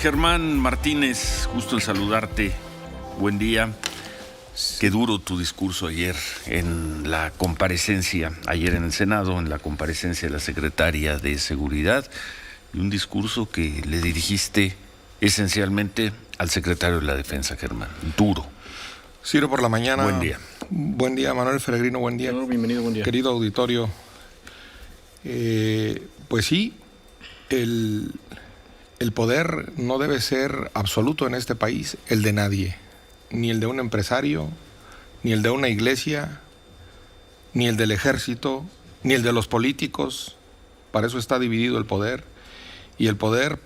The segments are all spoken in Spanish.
Germán Martínez, gusto en saludarte. Buen día. Qué duro tu discurso ayer en la comparecencia, ayer en el Senado, en la comparecencia de la secretaria de Seguridad, y un discurso que le dirigiste esencialmente al secretario de la Defensa, Germán. Duro. Ciro por la mañana. Buen día. Buen día, Manuel Peregrino, buen día. Bienvenido, buen día. Querido auditorio, pues sí, el poder no debe ser absoluto en este país, el de nadie, ni el de un empresario, ni el de una iglesia, ni el del ejército, ni el de los políticos. Para eso está dividido el poder, y el poder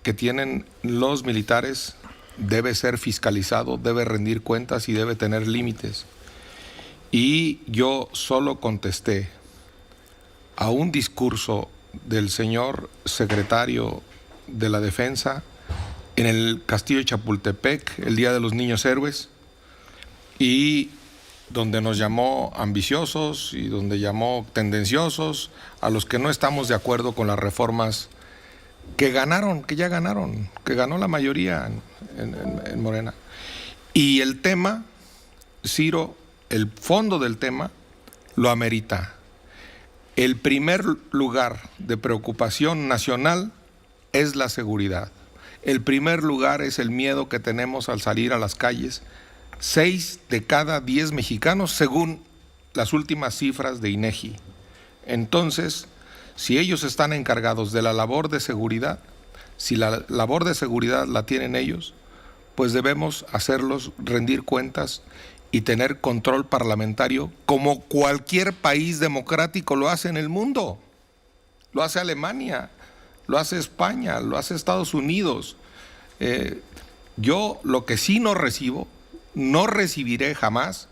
que tienen los militares debe ser fiscalizado, debe rendir cuentas y debe tener límites. Y yo solo contesté a un discurso del señor secretario de la Defensa en el Castillo de Chapultepec, el Día de los Niños Héroes, y donde nos llamó ambiciosos y donde llamó tendenciosos a los que no estamos de acuerdo con las reformas que ganaron, que ya ganaron, que ganó la mayoría en Morena. Y el tema, Ciro, el fondo del tema lo amerita. El primer lugar de preocupación nacional es la seguridad. El primer lugar es el miedo que tenemos al salir a las calles. 6 de cada 10 mexicanos, según las últimas cifras de INEGI. Entonces, si ellos están encargados de la labor de seguridad, si la labor de seguridad la tienen ellos, pues debemos hacerlos rendir cuentas y tener control parlamentario como cualquier país democrático lo hace en el mundo. Lo hace Alemania, lo hace España, lo hace Estados Unidos. Yo lo que sí no recibo, no recibiré jamás,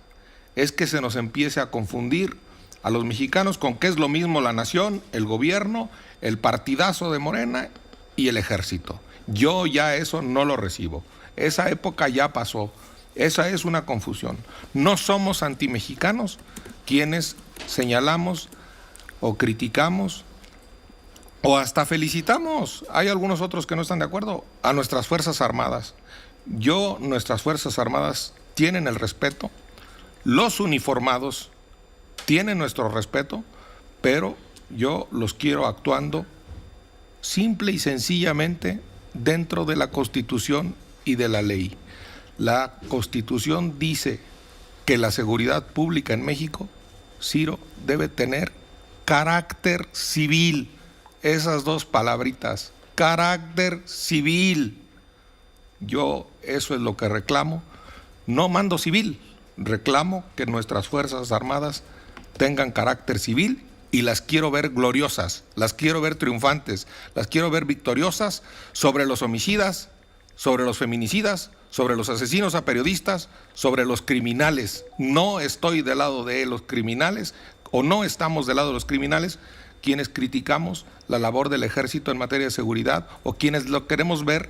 es que se nos empiece a confundir a los mexicanos con que es lo mismo la nación, el gobierno, el partidazo de Morena y el ejército. Yo ya eso no lo recibo. Esa época ya pasó. Esa es una confusión. No somos antimexicanos quienes señalamos o criticamos o hasta felicitamos. Hay algunos otros que no están de acuerdo a nuestras Fuerzas Armadas. Nuestras Fuerzas Armadas tienen el respeto, los uniformados tienen nuestro respeto, pero yo los quiero actuando simple y sencillamente dentro de la Constitución y de la ley. La Constitución dice que la seguridad pública en México, Ciro, debe tener carácter civil. Esas dos palabritas, carácter civil. Yo eso es lo que reclamo. No mando civil, reclamo que nuestras Fuerzas Armadas tengan carácter civil y las quiero ver gloriosas, las quiero ver triunfantes, las quiero ver victoriosas sobre los homicidas, sobre los feminicidas, sobre los asesinos a periodistas, sobre los criminales. No estoy del lado de los criminales, o no estamos del lado de los criminales, quienes criticamos la labor del ejército en materia de seguridad o quienes lo queremos ver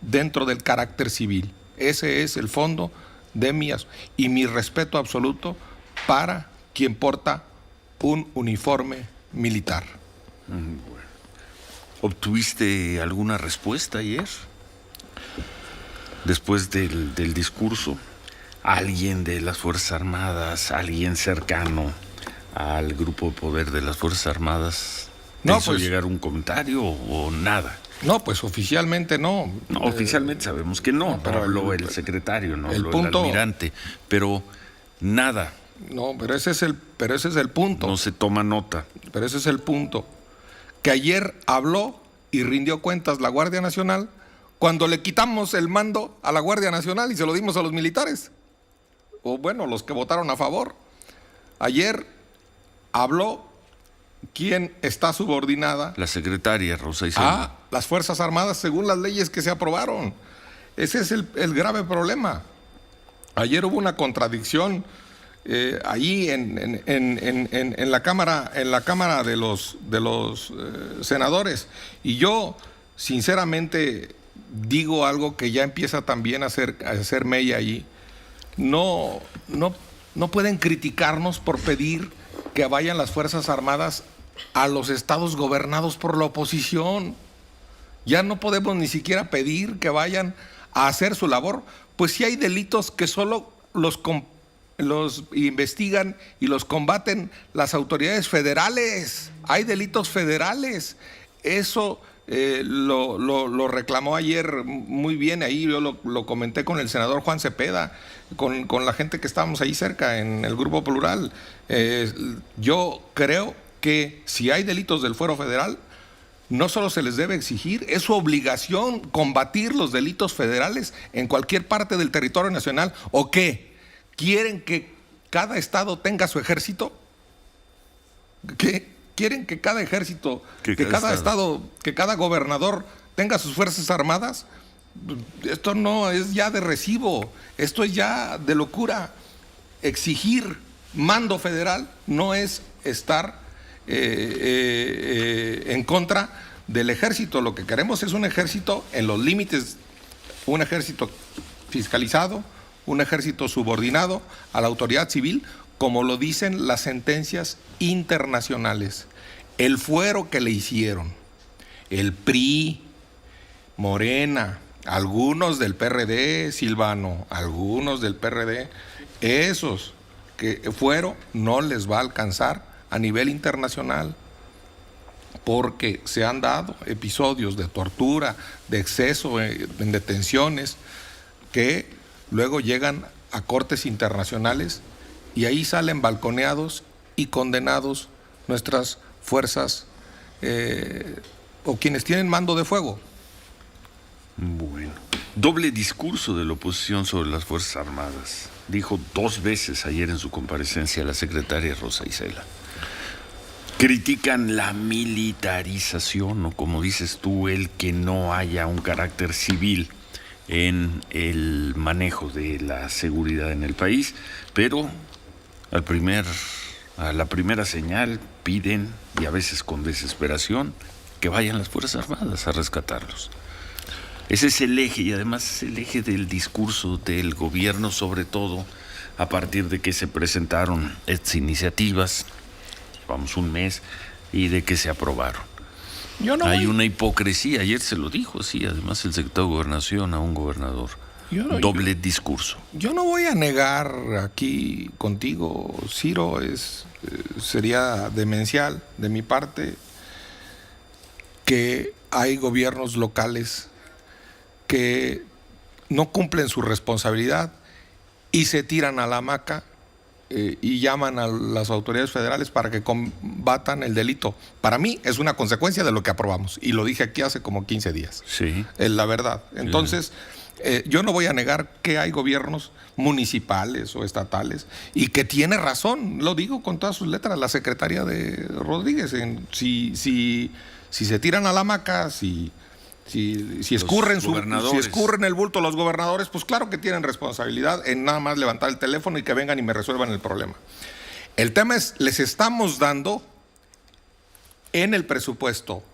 dentro del carácter civil. Ese es el fondo de mi respeto absoluto para quien porta un uniforme militar. Bueno. ¿Obtuviste alguna respuesta ayer? Después del discurso, alguien de las Fuerzas Armadas, alguien cercano al grupo de poder de las Fuerzas Armadas, ¿te hizo llegar un comentario o nada? No, pues oficialmente no. No, oficialmente sabemos que no, pero habló el secretario, no habló el almirante, pero nada. No, pero ese es el punto. No se toma nota. Pero ese es el punto. Que ayer habló y rindió cuentas la Guardia Nacional cuando le quitamos el mando a la Guardia Nacional y se lo dimos a los militares. O bueno, los que votaron a favor. Ayer habló quien está subordinada. La secretaria Rosa Isela. A las Fuerzas Armadas según las leyes que se aprobaron. Ese es el grave problema. Ayer hubo una contradicción allí en la Cámara de los senadores, y yo sinceramente digo algo que ya empieza también a hacer mella allí. No pueden criticarnos por pedir que vayan las Fuerzas Armadas a los estados gobernados por la oposición. Ya no podemos ni siquiera pedir que vayan a hacer su labor, pues si hay delitos que solo los investigan y los combaten las autoridades federales. Hay delitos federales. Eso lo reclamó ayer muy bien, ahí yo lo comenté con el senador Juan Cepeda, con la gente que estábamos ahí cerca en el Grupo Plural. Yo creo que si hay delitos del fuero federal, no solo se les debe exigir, es su obligación combatir los delitos federales en cualquier parte del territorio nacional. ¿O qué? ¿Quieren que cada estado tenga su ejército? ¿Qué? ¿Quieren que cada ejército, que cada estado, que cada gobernador tenga sus fuerzas armadas? Esto no es ya de recibo, esto es ya de locura. Exigir mando federal no es estar en contra del ejército. Lo que queremos es un ejército en los límites, un ejército fiscalizado, un ejército subordinado a la autoridad civil, como lo dicen las sentencias internacionales. El fuero que le hicieron el PRI, Morena, algunos del PRD, Silvano, algunos del PRD, esos que fuero no les va a alcanzar a nivel internacional, porque se han dado episodios de tortura, de exceso en detenciones, que luego llegan a cortes internacionales y ahí salen balconeados y condenados nuestras fuerzas o quienes tienen mando de fuego. Bueno, doble discurso de la oposición sobre las Fuerzas Armadas. Dijo 2 veces ayer en su comparecencia la secretaria Rosa Isela. Critican la militarización, o como dices tú, el que no haya un carácter civil en el manejo de la seguridad en el país, pero a la primera señal piden, y a veces con desesperación, que vayan las Fuerzas Armadas a rescatarlos. Ese es el eje, y además es el eje del discurso del gobierno, sobre todo a partir de que se presentaron estas iniciativas, llevamos un mes, y de que se aprobaron. Hay una hipocresía, ayer se lo dijo así, además el secretario de Gobernación a un gobernador. Doble discurso. Yo no voy a negar aquí contigo, Ciro, sería demencial de mi parte que hay gobiernos locales que no cumplen su responsabilidad y se tiran a la hamaca y llaman a las autoridades federales para que combatan el delito. Para mí es una consecuencia de lo que aprobamos, y lo dije aquí hace como 15 días. Sí. Es la verdad. Entonces, yo no voy a negar que hay gobiernos municipales o estatales y que tiene razón, lo digo con todas sus letras, la secretaria de Rodríguez, si se tiran a la hamaca, si escurren el bulto los gobernadores, pues claro que tienen responsabilidad en nada más levantar el teléfono y que vengan y me resuelvan el problema. El tema es, les estamos dando en el presupuesto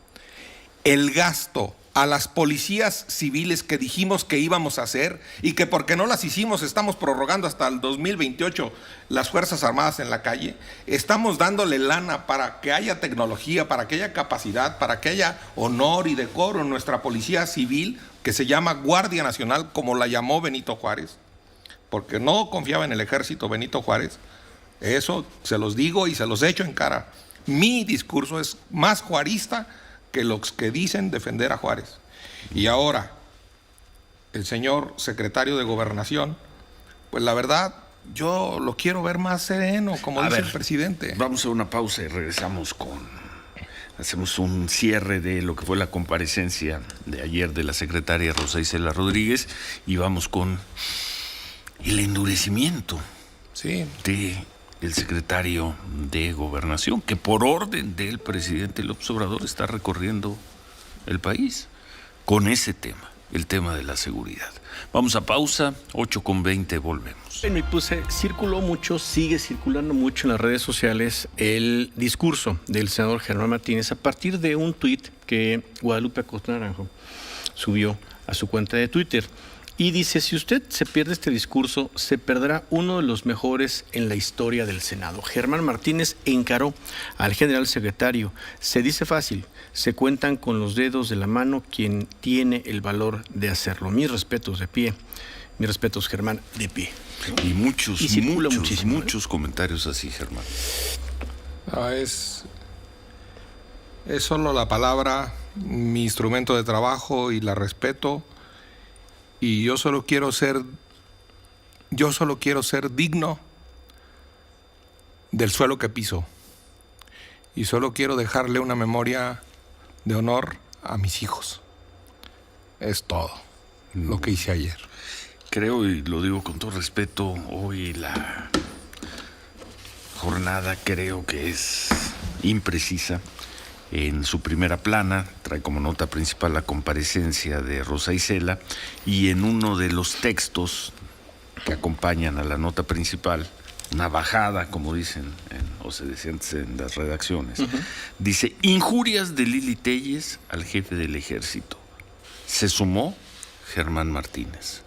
el gasto a las policías civiles que dijimos que íbamos a hacer y que porque no las hicimos estamos prorrogando hasta el 2028 las Fuerzas Armadas en la calle. Estamos dándole lana para que haya tecnología, para que haya capacidad, para que haya honor y decoro en nuestra policía civil, que se llama Guardia Nacional, como la llamó Benito Juárez, porque no confiaba en el ejército Benito Juárez. Eso se los digo y se los echo en cara. Mi discurso es más juarista que los que dicen defender a Juárez. Y ahora, el señor secretario de Gobernación, pues la verdad, yo lo quiero ver más sereno, como dice el presidente. Vamos a una pausa y regresamos hacemos un cierre de lo que fue la comparecencia de ayer de la secretaria Rosa Isela Rodríguez y vamos con el endurecimiento de el secretario de Gobernación, que por orden del presidente López Obrador está recorriendo el país con ese tema, el tema de la seguridad. Vamos a pausa, 8:20, volvemos. Bueno, y pues sigue circulando mucho en las redes sociales el discurso del senador Germán Martínez a partir de un tuit que Guadalupe Acosta Naranjo subió a su cuenta de Twitter. Y dice, si usted se pierde este discurso, se perderá uno de los mejores en la historia del Senado. Germán Martínez encaró al general secretario. Se dice fácil, se cuentan con los dedos de la mano quien tiene el valor de hacerlo. Mis respetos de pie. Mis respetos, Germán, de pie. Y circula muchos comentarios así, Germán. Es solo la palabra, mi instrumento de trabajo, y la respeto. Y yo solo quiero ser digno del suelo que piso. Y solo quiero dejarle una memoria de honor a mis hijos. Es todo lo que hice ayer. Creo, y lo digo con todo respeto, hoy la jornada creo que es imprecisa. En su primera plana trae como nota principal la comparecencia de Rosa Isela, y en uno de los textos que acompañan a la nota principal, una bajada, como dicen, o se decía antes en las redacciones, dice: injurias de Lili Téllez al jefe del ejército. Se sumó Germán Martínez.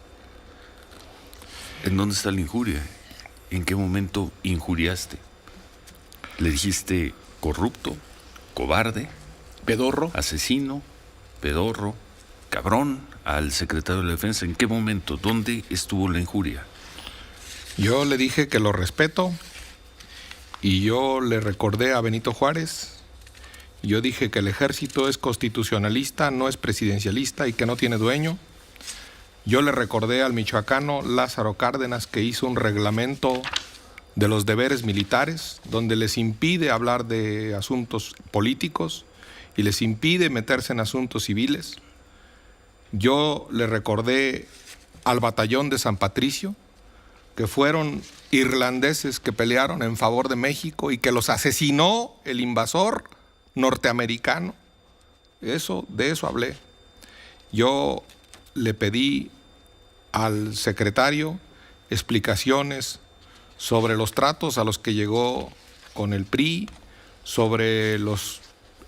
¿En dónde está la injuria? ¿En qué momento injuriaste? ¿Le dijiste corrupto, cobarde, pedorro, asesino, pedorro, cabrón al secretario de la Defensa? ¿En qué momento? ¿Dónde estuvo la injuria? Yo le dije que lo respeto, y yo le recordé a Benito Juárez. Yo dije que el ejército es constitucionalista, no es presidencialista, y que no tiene dueño. Yo le recordé al michoacano Lázaro Cárdenas, que hizo un reglamento de los deberes militares, donde les impide hablar de asuntos políticos y les impide meterse en asuntos civiles. Yo le recordé al batallón de San Patricio, que fueron irlandeses que pelearon en favor de México y que los asesinó el invasor norteamericano. De eso hablé. Yo le pedí al secretario explicaciones sobre los tratos a los que llegó con el PRI, sobre los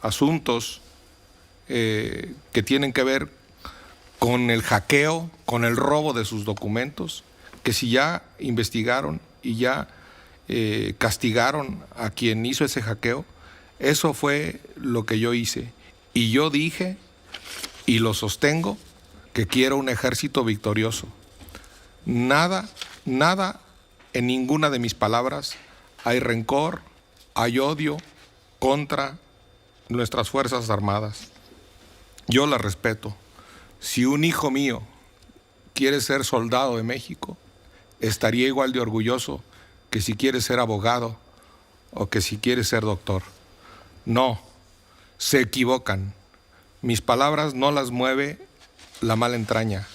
asuntos que tienen que ver con el hackeo, con el robo de sus documentos, que si ya investigaron y ya castigaron a quien hizo ese hackeo. Eso fue lo que yo hice. Y yo dije, y lo sostengo, que quiero un ejército victorioso. Nada en ninguna de mis palabras hay rencor, hay odio contra nuestras Fuerzas Armadas. Yo las respeto. Si un hijo mío quiere ser soldado de México, estaría igual de orgulloso que si quiere ser abogado o que si quiere ser doctor. No, se equivocan. Mis palabras no las mueve la mala entraña.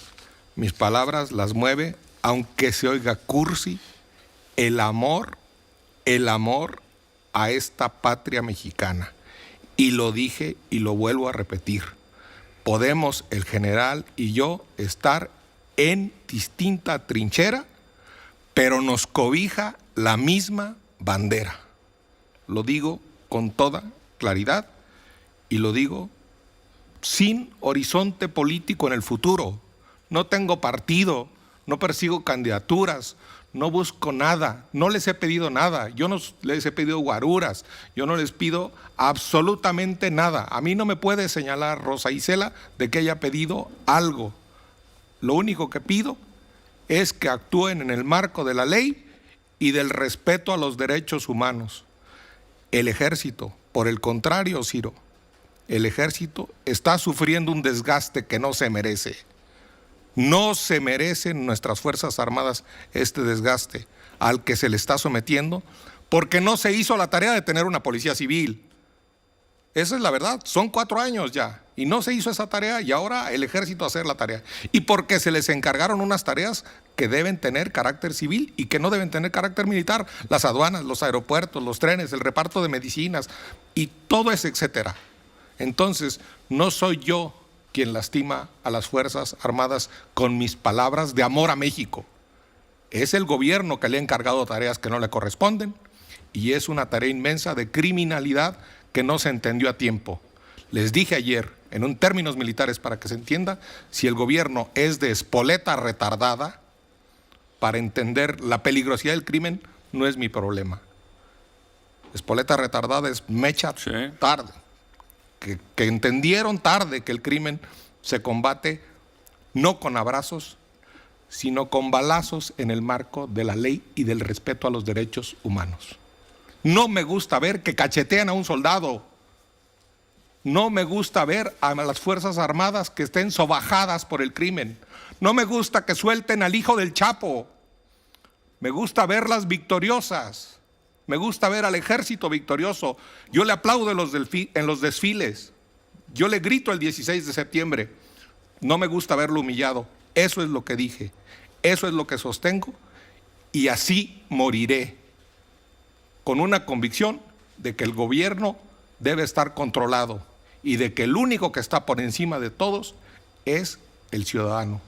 Mis palabras las mueve, aunque se oiga cursi, el amor a esta patria mexicana. Y lo dije y lo vuelvo a repetir. Podemos, el general y yo, estar en distinta trinchera, pero nos cobija la misma bandera. Lo digo con toda claridad y lo digo sin horizonte político en el futuro. No tengo partido, no persigo candidaturas, no busco nada, no les he pedido nada. Yo no les he pedido guaruras, yo no les pido absolutamente nada. A mí no me puede señalar Rosa Isela de que haya pedido algo. Lo único que pido es que actúen en el marco de la ley y del respeto a los derechos humanos. El ejército, por el contrario, Ciro, el ejército está sufriendo un desgaste que no se merece. No se merecen nuestras Fuerzas Armadas este desgaste al que se le está sometiendo, porque no se hizo la tarea de tener una policía civil. Esa es la verdad, son 4 años ya, y no se hizo esa tarea, y ahora el ejército hacer la tarea. Y porque se les encargaron unas tareas que deben tener carácter civil y que no deben tener carácter militar, las aduanas, los aeropuertos, los trenes, el reparto de medicinas, y todo eso, etcétera. Entonces, no soy yo quien lastima a las Fuerzas Armadas con mis palabras de amor a México. Es el gobierno que le ha encargado tareas que no le corresponden, y es una tarea inmensa de criminalidad que no se entendió a tiempo. Les dije ayer, en términos militares para que se entienda, si el gobierno es de espoleta retardada, para entender la peligrosidad del crimen, no es mi problema. Espoleta retardada es mecha tarde. Que entendieron tarde que el crimen se combate no con abrazos, sino con balazos en el marco de la ley y del respeto a los derechos humanos. No me gusta ver que cachetean a un soldado. No me gusta ver a las Fuerzas Armadas que estén sobajadas por el crimen. No me gusta que suelten al hijo del Chapo. Me gusta verlas victoriosas. Me gusta ver al ejército victorioso. Yo le aplaudo en los desfiles. Yo le grito el 16 de septiembre. No me gusta verlo humillado. Eso es lo que dije. Eso es lo que sostengo. Y así moriré. Con una convicción de que el gobierno debe estar controlado y de que el único que está por encima de todos es el ciudadano.